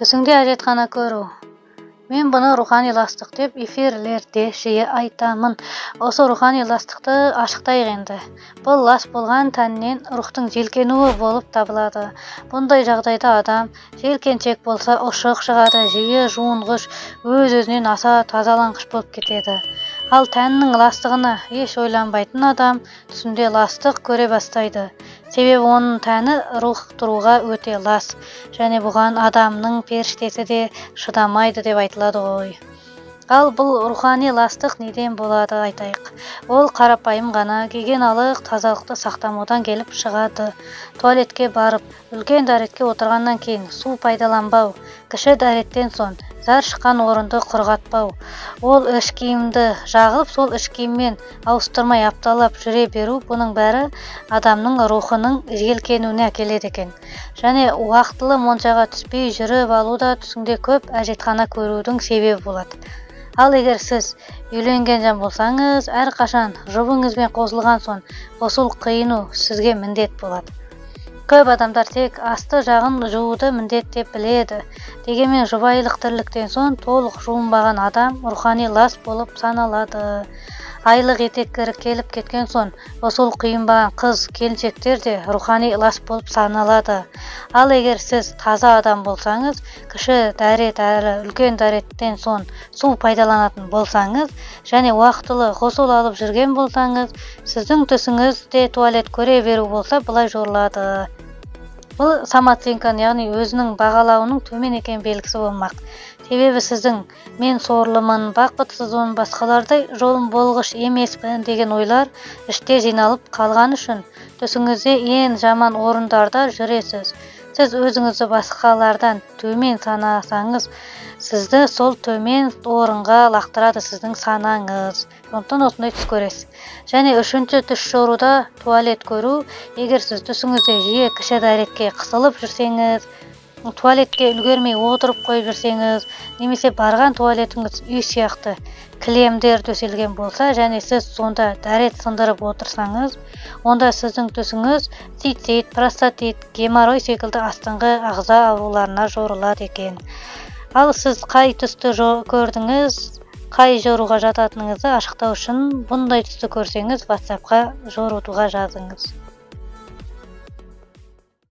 Түсіңде әжетхана көру. Мен бұны рухани ластық деп эфирлерде жиі айтамын. Осы рухани ластықты ашықтайық енді. Бұл лас болған тәннен рухтың желкенуі болып табылады. Бұндай жағдайда адам желкеншек болса ұшық шығады, жиі жуынғыш, өз-өзінен аса тазаланғыш болып кетеді. Ал тәннің ластығына еш ойланбайтын адам түсінде ластық көре бастайды. Себебі оның тәні рух тұруға өте лас, және бұған адамның періштесі де шыдамайды деп айтылады ғой. Ал бұл рухани ластық неден болады айтайық. Ол қарапайым ғана гигиеналық тазалықты сақтамаудан келіп шығады. Туалетке барып, үлкен дәретке отырғаннан кейін су пайдаланбау, кіші дәреттен соң зар шыққан орынды құрғатпау, ол іш киімді жағып, сол іш киіммен ауыстырмай апталап жүре беру, бұның бәрі адамның рухының желкенуіне әкеледі екен. Және уақытылы моншаға түспей жүріп алу да түсіңде көп әжетхана көрудің себебі болады. Ал егер сіз үйленген жан болсаңыз, әрқашан жұбыңызбен қосылған соң қосыл қиыну сізге міндет болады. Көп адамдар тек асты жағын жууды міндет деп біледі. Дегенмен жұбайлық тірліктен соң толық жуынбаған адам рухани лас болып саналады. Айлық етек келіп кеткен соң қосыл қиынбаған қыз, келіншектер де рухани лас болып саналады. Ал егер сіз таза адам болсаңыз, кіші дәрет әрі үлкен дәреттен соң су пайдаланатын болсаңыз, және уақытылы ғұсыл алып жүрген болсаңыз, сіздің түсіңізде туалет көре беру болса, былай жорылады. Бұл самооценканы, яғни өзінің бағалауының төмен екен белгісі болмақ. Себебі сіздің мен сорлымын, бақытсызбын, басқалардай жолым болғыш емеспін деген ойлар іште жиналып қалған үшін түсіңізде ең жаман орындарда жүресіз. Сіз өзіңізді басқалардан төмен санасаңыз, сізді сол төмен орынға лақтырады сіздің санаңыз. Сондықтан осындай түс көресіз. Және үшінші түс жоруда туалет көру, егер сіз түсіңізде жиі кіші дәретке қысылып жүрсеңіз, туалетке үлгермей отырып қойып жүрсеңіз, немесе барған туалетіңіз үй сияқты кілемдер төселген болса, және сіз сонда дәрет сындырып отырсаңыз, онда сіздің түсіңіз цистит, простатит, геморрой секілді астыңғы ағза ауруларына жорылады екен. Ал сіз қай түсті көрдіңіз, қай жоруға жататыныңызды ашықтау үшін бұндай түсті көрсеңіз, WhatsApp-қа жорытуға жазыңыз.